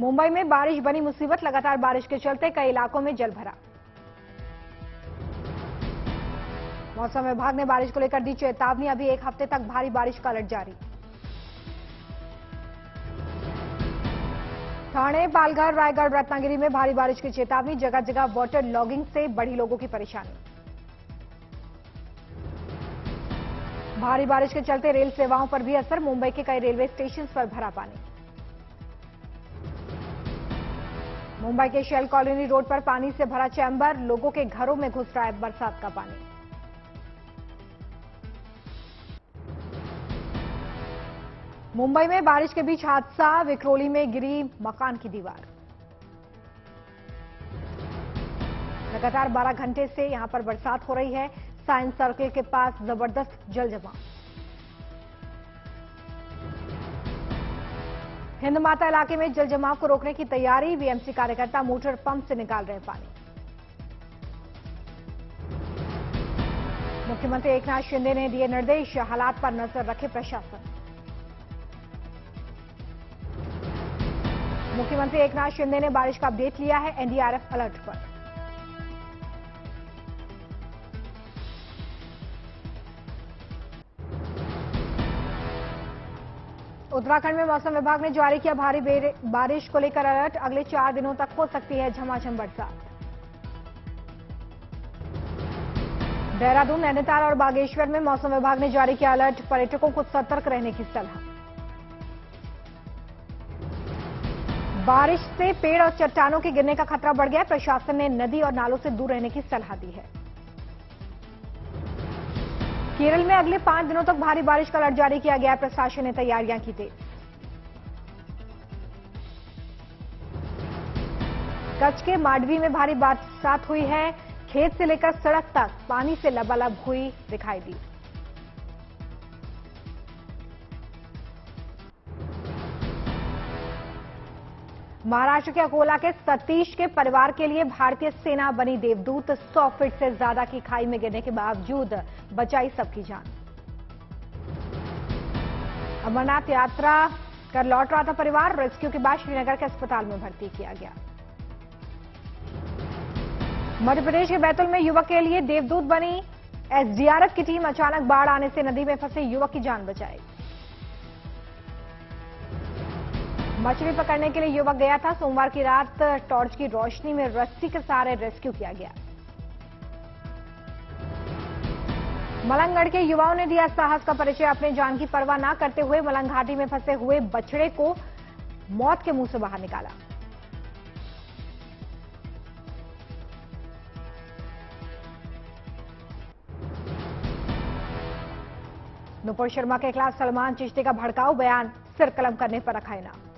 मुंबई में बारिश बनी मुसीबत, लगातार बारिश के चलते कई इलाकों में जल भरा। मौसम विभाग ने बारिश को लेकर दी चेतावनी, अभी एक हफ्ते तक भारी बारिश का अलर्ट जारी। ठाणे, पालघर, रायगढ़, रत्नागिरी में भारी बारिश की चेतावनी, जगह जगह वाटर लॉगिंग से बढ़ी लोगों की परेशानी। भारी बारिश के चलते रेल सेवाओं पर भी असर, मुंबई के कई रेलवे स्टेशन पर भरा पानी। मुंबई के शेल कॉलोनी रोड पर पानी से भरा चैम्बर, लोगों के घरों में घुस रहा है बरसात का पानी। मुंबई में बारिश के बीच हादसा, विक्रोली में गिरी मकान की दीवार। लगातार 12 घंटे से यहां पर बरसात हो रही है। साइंस सर्कल के पास जबरदस्त जल जमाव। हिंद माता इलाके में जल जमाव को रोकने की तैयारी, बीएमसी कार्यकर्ता मोटर पंप से निकाल रहे पानी। मुख्यमंत्री एकनाथ शिंदे ने दिए निर्देश, हालात पर नजर रखे प्रशासन। मुख्यमंत्री एकनाथ शिंदे ने बारिश का अपडेट लिया है, एनडीआरएफ अलर्ट पर। उत्तराखंड में मौसम विभाग ने जारी किया भारी बारिश को लेकर अलर्ट, अगले 4 दिनों तक हो सकती है झमाझम बरसात। देहरादून, नैनीताल और बागेश्वर में मौसम विभाग ने जारी किया अलर्ट, पर्यटकों को सतर्क रहने की सलाह। बारिश से पेड़ और चट्टानों के गिरने का खतरा बढ़ गया, प्रशासन ने नदी और नालों से दूर रहने की सलाह दी है। केरल में अगले 5 दिनों तक भारी बारिश का अलर्ट जारी किया गया, प्रशासन ने तैयारियां की तेज। कच्छ के मांडवी में भारी बरसात हुई है, खेत से लेकर सड़क तक पानी से लबालब हुई दिखाई दी। महाराष्ट्र के अकोला के सतीश के परिवार के लिए भारतीय सेना बनी देवदूत, 100 फीट से ज्यादा की खाई में गिरने के बावजूद बचाई सबकी जान। अमरनाथ यात्रा कर लौट रहा था परिवार, रेस्क्यू के बाद श्रीनगर के अस्पताल में भर्ती किया गया। मध्य प्रदेश के बैतूल में युवक के लिए देवदूत बनी एसडीआरएफ की टीम, अचानक बाढ़ आने से नदी में फंसे युवक की जान बचाई। मछली पकड़ने के लिए युवक गया था, सोमवार की रात टॉर्च की रोशनी में रस्सी के सहारे रेस्क्यू किया गया। मलंगगढ़ के युवाओं ने दिया साहस का परिचय, अपने जान की परवाह न करते हुए मलंग घाटी में फंसे हुए बछड़े को मौत के मुंह से बाहर निकाला। नुपुर शर्मा के खिलाफ सलमान चिश्ती का भड़काऊ बयान, सिर कलम करने पर रखा इनाम।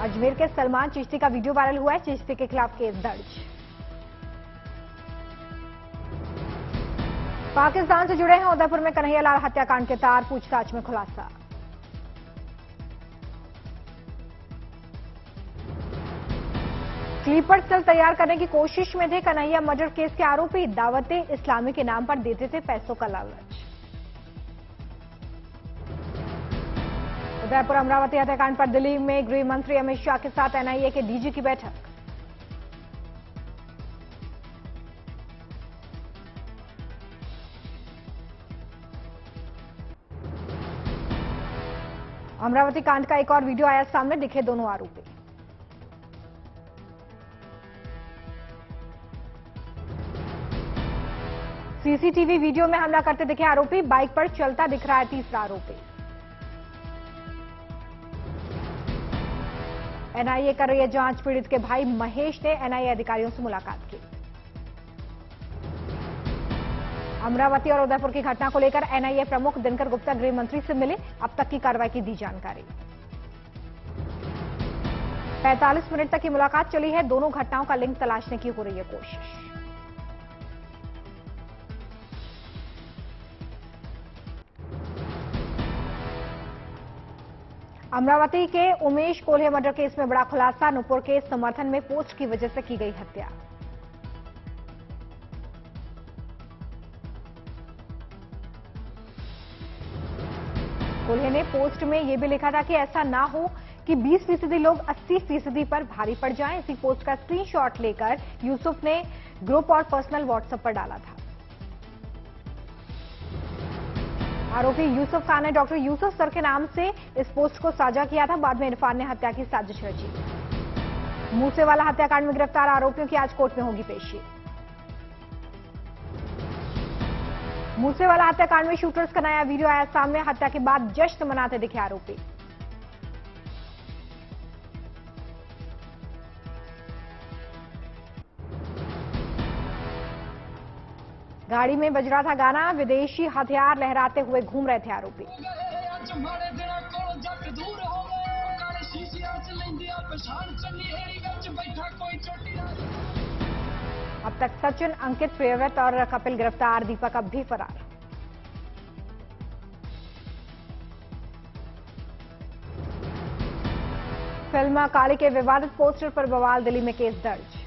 अजमेर के सलमान चिश्ती का वीडियो वायरल हुआ है, चिश्ती के खिलाफ केस दर्ज। पाकिस्तान से जुड़े हैं उदयपुर में कन्हैयालाल हत्याकांड के तार, पूछताछ में खुलासा। स्लीपर सेल तैयार करने की कोशिश में थे कन्हैया मर्डर केस के आरोपी, दावते इस्लामी के नाम पर देते थे पैसों का लालच। उदयपुर अमरावती हत्याकांड पर दिल्ली में गृह मंत्री अमित शाह के साथ एनआईए के डीजी की बैठक। अमरावती कांड का एक और वीडियो आया सामने, दिखे दोनों आरोपी। सीसीटीवी वीडियो में हमला करते दिखे आरोपी, बाइक पर चलता दिख रहा है तीसरा आरोपी। एनआईए कर रही है जांच, पीड़ित के भाई महेश ने एनआईए अधिकारियों से मुलाकात की। अमरावती और उदयपुर की घटना को लेकर एनआईए प्रमुख दिनकर गुप्ता गृह मंत्री से मिले, अब तक की कार्रवाई की दी जानकारी। 45 मिनट तक की मुलाकात चली है, दोनों घटनाओं का लिंक तलाशने की हो रही है कोशिश। अमरावती के उमेश कोल्हे मर्डर केस में बड़ा खुलासा, नुपुर के समर्थन में पोस्ट की वजह से की गई हत्या। कुल्हे ने पोस्ट में यह भी लिखा था कि ऐसा ना हो कि 20% लोग 80% पर भारी पड़ जाएं। इसी पोस्ट का स्क्रीनशॉट लेकर यूसुफ ने ग्रुप और पर्सनल व्हाट्सएप पर डाला था। आरोपी यूसुफ खान ने डॉक्टर यूसुफ सर के नाम से इस पोस्ट को साझा किया था। बाद में इरफान ने हत्या की साजिश रची। मूसेवाला हत्याकांड में गिरफ्तार आरोपियों की आज कोर्ट में होगी पेशी। मूसेवाला हत्याकांड में शूटर्स का नया वीडियो आया सामने। हत्या के बाद जश्न मनाते दिखे आरोपी। गाड़ी में बज रहा था गाना। विदेशी हथियार लहराते हुए घूम रहे थे आरोपी। अब तक सचिन, अंकित, प्रियव्रत और कपिल गिरफ्तार। दीपक अब भी फरार। फिल्म काली के विवादित पोस्टर पर बवाल। दिल्ली में केस दर्ज।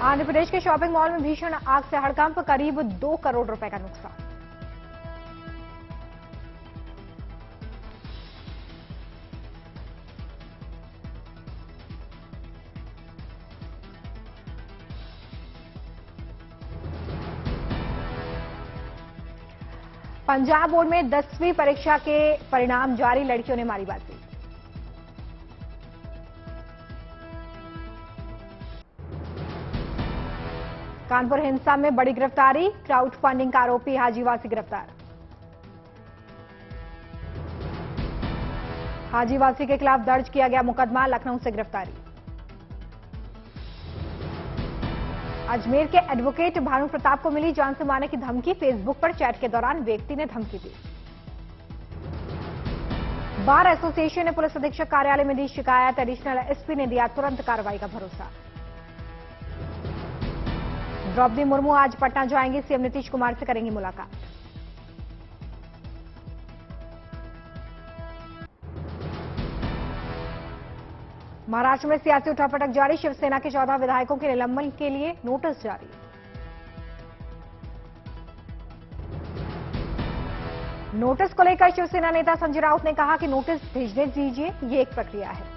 आंध्र प्रदेश के शॉपिंग मॉल में भीषण आग से हड़कंप। करीब 2 करोड़ रुपए का नुकसान। पंजाब बोर्ड में 10वीं परीक्षा के परिणाम जारी। लड़कियों ने मारी बाजी। कानपुर हिंसा में बड़ी गिरफ्तारी। क्राउड फंडिंग का आरोपी हाजीवासी गिरफ्तार। हाजीवासी के खिलाफ दर्ज किया गया मुकदमा। लखनऊ से गिरफ्तारी। अजमेर के एडवोकेट भानु प्रताप को मिली जान से मारने की धमकी। फेसबुक पर चैट के दौरान व्यक्ति ने धमकी दी। बार एसोसिएशन ने पुलिस अधीक्षक कार्यालय में दी शिकायत। एडिशनल एसपी ने दिया तुरंत कार्रवाई का भरोसा। द्रौपदी मुर्मू आज पटना जाएंगी। सीएम नीतीश कुमार से करेंगी मुलाकात। महाराष्ट्र में सियासी उठापटक जारी। शिवसेना के 14 विधायकों के निलंबन के लिए नोटिस जारी। नोटिस को लेकर शिवसेना नेता संजय राउत ने कहा कि नोटिस भेजने दीजिए, ये एक प्रक्रिया है।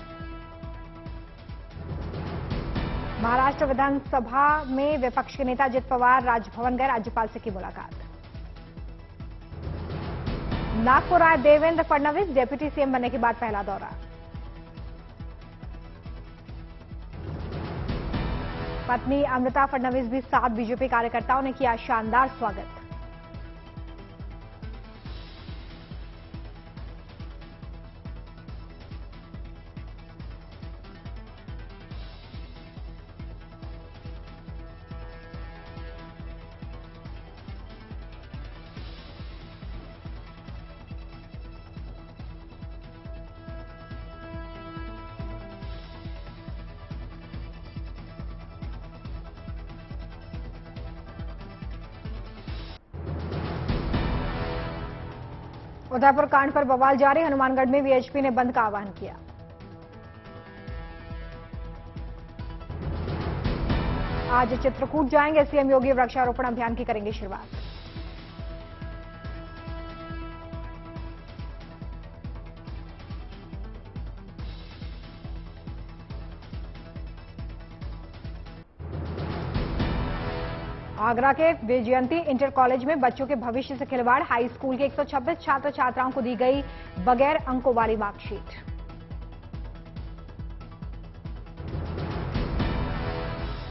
महाराष्ट्र विधानसभा में विपक्ष के नेता अजित पवार राजभवन गए। राज्यपाल से की मुलाकात। नागपुर आए देवेंद्र फडणवीस। डिप्टी सीएम बनने के बाद पहला दौरा। पत्नी अमृता फडणवीस भी साथ। बीजेपी कार्यकर्ताओं ने किया शानदार स्वागत। उदयपुर कांड पर बवाल जारी। हनुमानगढ़ में वीएचपी ने बंद का आह्वान किया। आज चित्रकूट जाएंगे सीएम योगी। वृक्षारोपण अभियान की करेंगे शुरुआत। आगरा के विजयंती इंटर कॉलेज में बच्चों के भविष्य से खिलवाड़। हाई स्कूल के 126 छात्र छात्राओं को दी गई बगैर अंकों वाली मार्कशीट।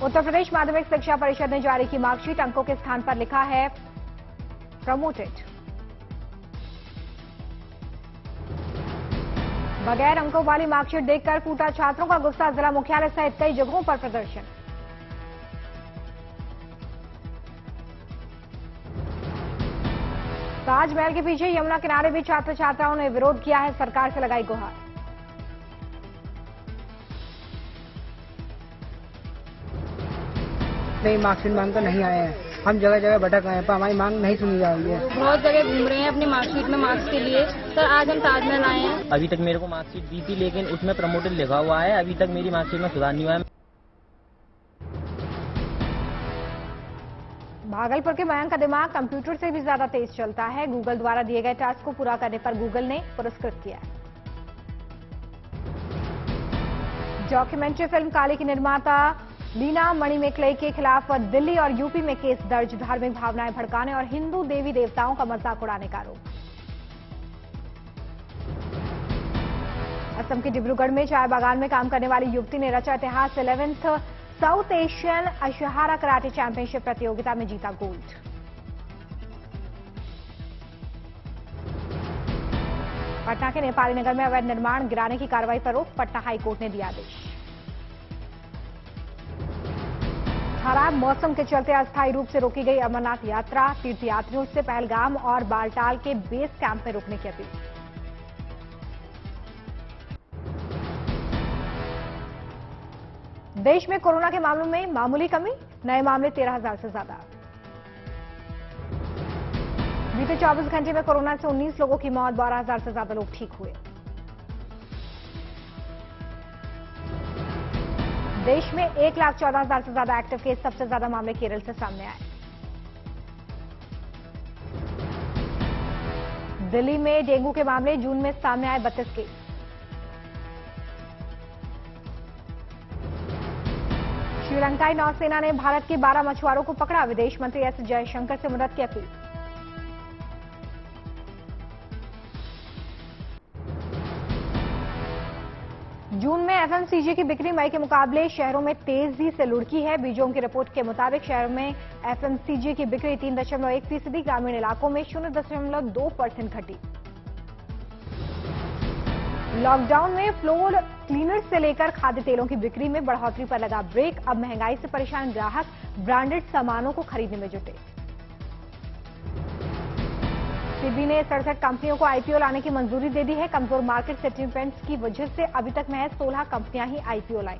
उत्तर प्रदेश माध्यमिक शिक्षा परिषद ने जारी की मार्कशीट। अंकों के स्थान पर लिखा है प्रमोटेड। बगैर अंकों वाली मार्कशीट देखकर फूटा छात्रों का गुस्सा। जिला मुख्यालय सहित कई जगहों पर प्रदर्शन। ताजमहल के पीछे यमुना किनारे भी छात्र छात्राओं ने विरोध किया है। सरकार से लगाई गुहार। नहीं, मार्कशीट मांग तो नहीं आए हैं। हम जगह जगह भटक रहे हैं पर हमारी मांग नहीं सुनी जा रही है। बहुत जगह घूम रहे हैं अपनी मार्कशीट में मार्क्स के लिए। सर आज हम ताजमहल आए हैं। अभी तक मेरे को मार्कशीट दी थी लेकिन उसमें प्रमोटेड लिखा हुआ है। अभी तक मेरी मार्कशीट में सुधार नहीं हुआ है। भागलपुर के मयंक का दिमाग कंप्यूटर से भी ज्यादा तेज चलता है। गूगल द्वारा दिए गए टास्क को पूरा करने पर गूगल ने पुरस्कृत किया। डॉक्यूमेंट्री फिल्म काले की निर्माता लीना मणिमेकले के खिलाफ दिल्ली और यूपी में केस दर्ज। धार्मिक भावनाएं भड़काने और हिंदू देवी देवताओं का मजाक उड़ाने का आरोप। असम के डिब्रूगढ़ में चाय बागान में काम करने वाली युवती ने रचा इतिहास। 11th South Asian Ashihara karate championship प्रतियोगिता में जीता गोल्ड। पटना के नेपाली नगर में अवैध निर्माण गिराने की कार्रवाई पर रोक। पटना हाईकोर्ट ने दिया आदेश। खराब मौसम के चलते अस्थायी रूप से रोकी गई अमरनाथ यात्रा। तीर्थयात्रियों से पहलगाम और बालटाल के बेस कैंप में रुकने की अपील। देश में कोरोना के मामलों में मामूली कमी। नए मामले 13,000 से ज्यादा। बीते 24 घंटे में कोरोना से 19 लोगों की मौत। 12,000 से ज्यादा लोग ठीक हुए। देश में 1,14,000 से ज्यादा एक्टिव केस। सबसे ज्यादा मामले केरल से सामने आए। दिल्ली में डेंगू के मामले जून में सामने आए 32 केस। श्रीलंकाई नौसेना ने भारत के 12 मछुआरों को पकड़ा। विदेश मंत्री एस जयशंकर से मदद की अपील। जून में एफएमसीजी की बिक्री मई के मुकाबले शहरों में तेजी से लुढ़की है। बीजों की रिपोर्ट के मुताबिक शहरों में एफएमसीजी की बिक्री 3.1%, ग्रामीण इलाकों में 0.2% घटी। लॉकडाउन में फ्लोर क्लीनर से लेकर खाद्य तेलों की बिक्री में बढ़ोतरी पर लगा ब्रेक। अब महंगाई से परेशान ग्राहक ब्रांडेड सामानों को खरीदने में जुटे। सेबी ने 67 कंपनियों को आईपीओ लाने की मंजूरी दे दी है। कमजोर मार्केट सेंटिमेंट्स की वजह से अभी तक महज 16 कंपनियां ही आईपीओ लाई।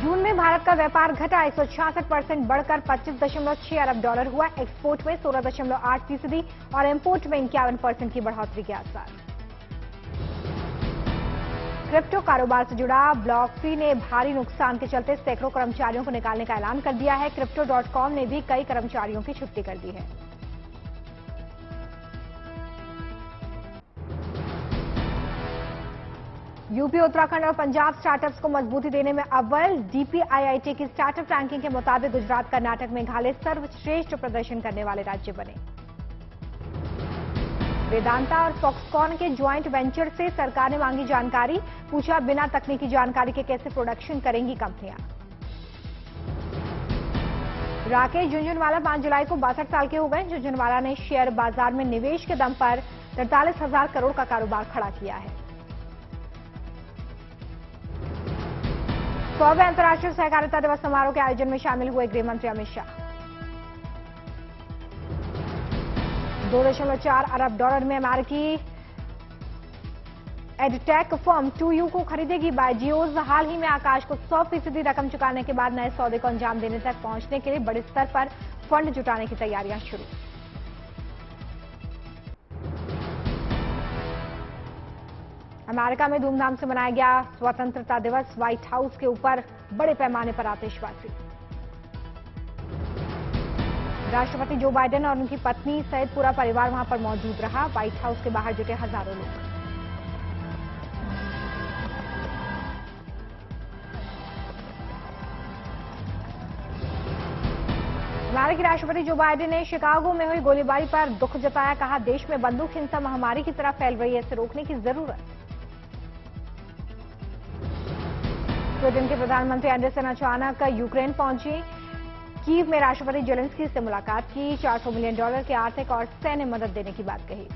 जून में भारत का व्यापार घटा। 166% बढ़कर $25.6 अरब हुआ। एक्सपोर्ट में 16.8% और इंपोर्ट में 51% की बढ़ोतरी के आसार। क्रिप्टो कारोबार से जुड़ा ब्लॉकफी ने भारी नुकसान के चलते सैकड़ों कर्मचारियों को निकालने का ऐलान कर दिया है। Crypto.com ने भी कई कर्मचारियों की छुट्टी कर दी है। यूपी, उत्तराखंड और पंजाब स्टार्टअप्स को मजबूती देने में अव्वल। डीपीआईआईटी की स्टार्टअप रैंकिंग के मुताबिक गुजरात, कर्नाटक, मेघालय सर्वश्रेष्ठ प्रदर्शन करने वाले राज्य बने। वेदांता और फॉक्सकॉन के ज्वाइंट वेंचर से सरकार ने मांगी जानकारी। पूछा, बिना तकनीकी जानकारी के कैसे प्रोडक्शन करेंगी कंपनियां। राकेश झुंझुनवाला 5 जुलाई को 62 साल के हो गए। झुंझुनवाला ने शेयर बाजार में निवेश के दम पर 43,000 करोड़ का कारोबार खड़ा किया है। 100वें अंतर्राष्ट्रीय सहकारिता दिवस समारोह के आयोजन में शामिल हुए गृह मंत्री अमित शाह। $2.4 अरब में अमेरिकी एडटेक फर्म 2U को खरीदेगी बायजियोज। हाल ही में आकाश को 100% रकम चुकाने के बाद नए सौदे को अंजाम देने तक पहुंचने के लिए बड़े स्तर पर फंड जुटाने की तैयारियां शुरू। अमेरिका में धूमधाम से मनाया गया स्वतंत्रता दिवस। व्हाइट हाउस के ऊपर बड़े पैमाने पर आतिशबाजी। राष्ट्रपति जो बाइडेन और उनकी पत्नी सहित पूरा परिवार वहां पर मौजूद रहा। व्हाइट हाउस के बाहर जुटे हजारों लोग। अमेरिकी राष्ट्रपति जो बाइडेन ने शिकागो में हुई गोलीबारी पर दुख जताया। कहा, देश में बंदूक हिंसा महामारी की तरह फैल रही है, इसे रोकने की जरूरत। स्वीडन के प्रधानमंत्री एंडरसन अचानक यूक्रेन पहुंची। कीव में राष्ट्रपति जेलेंस्की से मुलाकात की। $400 मिलियन के आर्थिक और सैन्य मदद देने की बात कही।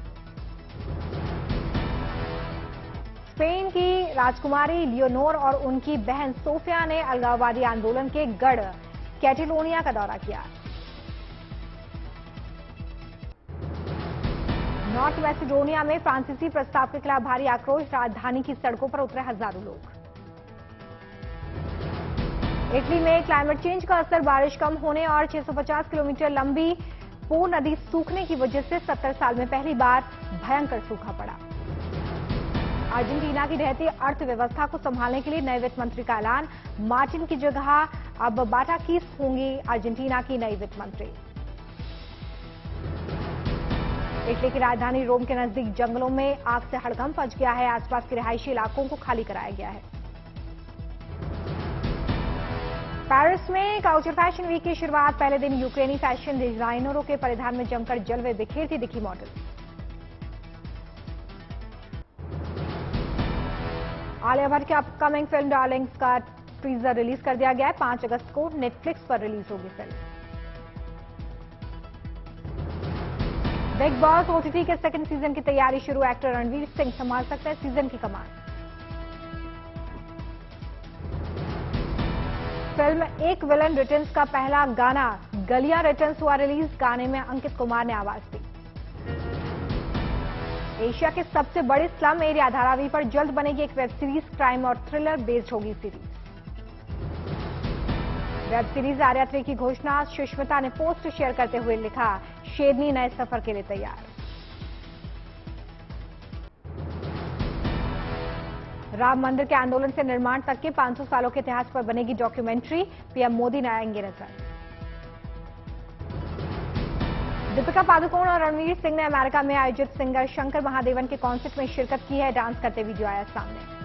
स्पेन की राजकुमारी लियोनोर और उनकी बहन सोफिया ने अलगाववादी आंदोलन के गढ़ कैटेलोनिया का दौरा किया। नॉर्थ मैसेडोनिया में फ्रांसीसी प्रस्ताव के खिलाफ भारी आक्रोश। राजधानी की सड़कों पर उतरे हजारों लोग। इटली में क्लाइमेट चेंज का असर, बारिश कम होने और 650 किलोमीटर लंबी पो नदी सूखने की वजह से 70 साल में पहली बार भयंकर सूखा पड़ा। अर्जेंटीना की ढहती अर्थव्यवस्था को संभालने के लिए नए वित्त मंत्री का ऐलान। मार्टिन की जगह अब बाटा कीस होंगी अर्जेंटीना की नई वित्त मंत्री। इटली की राजधानी रोम के नजदीक जंगलों में आग से हड़कंप मच गया है। आसपास के रिहायशी इलाकों को खाली कराया गया है। पेरिस में काउचर फैशन वीक की शुरुआत। पहले दिन यूक्रेनी फैशन डिजाइनरों के परिधान में जमकर जलवे बिखेरती दिखी मॉडल। आलिया भट्ट की अपकमिंग फिल्म डार्लिंग्स का टीजर रिलीज कर दिया गया है। 5 अगस्त को नेटफ्लिक्स पर रिलीज होगी फिल्म। बिग बॉस ओटीटी के सेकंड सीजन की तैयारी शुरू। एक्टर रणवीर सिंह संभाल सकते हैं सीजन की कमान। फिल्म एक विलन रिटर्न्स का पहला गाना गलियां रिटर्न्स हुआ रिलीज। गाने में अंकित कुमार ने आवाज दी। एशिया के सबसे बड़े स्लम एरिया धारावी पर जल्द बनेगी एक वेब सीरीज। क्राइम और थ्रिलर बेस्ड होगी सीरीज। वेब सीरीज आर्या 3 की घोषणा। सुष्मिता ने पोस्ट शेयर करते हुए लिखा, शेरनी नए सफर के लिए तैयार। राम मंदिर के आंदोलन से निर्माण तक के 500 सालों के इतिहास पर बनेगी डॉक्यूमेंट्री। पीएम मोदी ने आएंगे नजर। दीपिका पादुकोण और रणवीर सिंह ने अमेरिका में आयोजित सिंगर शंकर महादेवन के कॉन्सर्ट में शिरकत की है। डांस करते वीडियो आया सामने।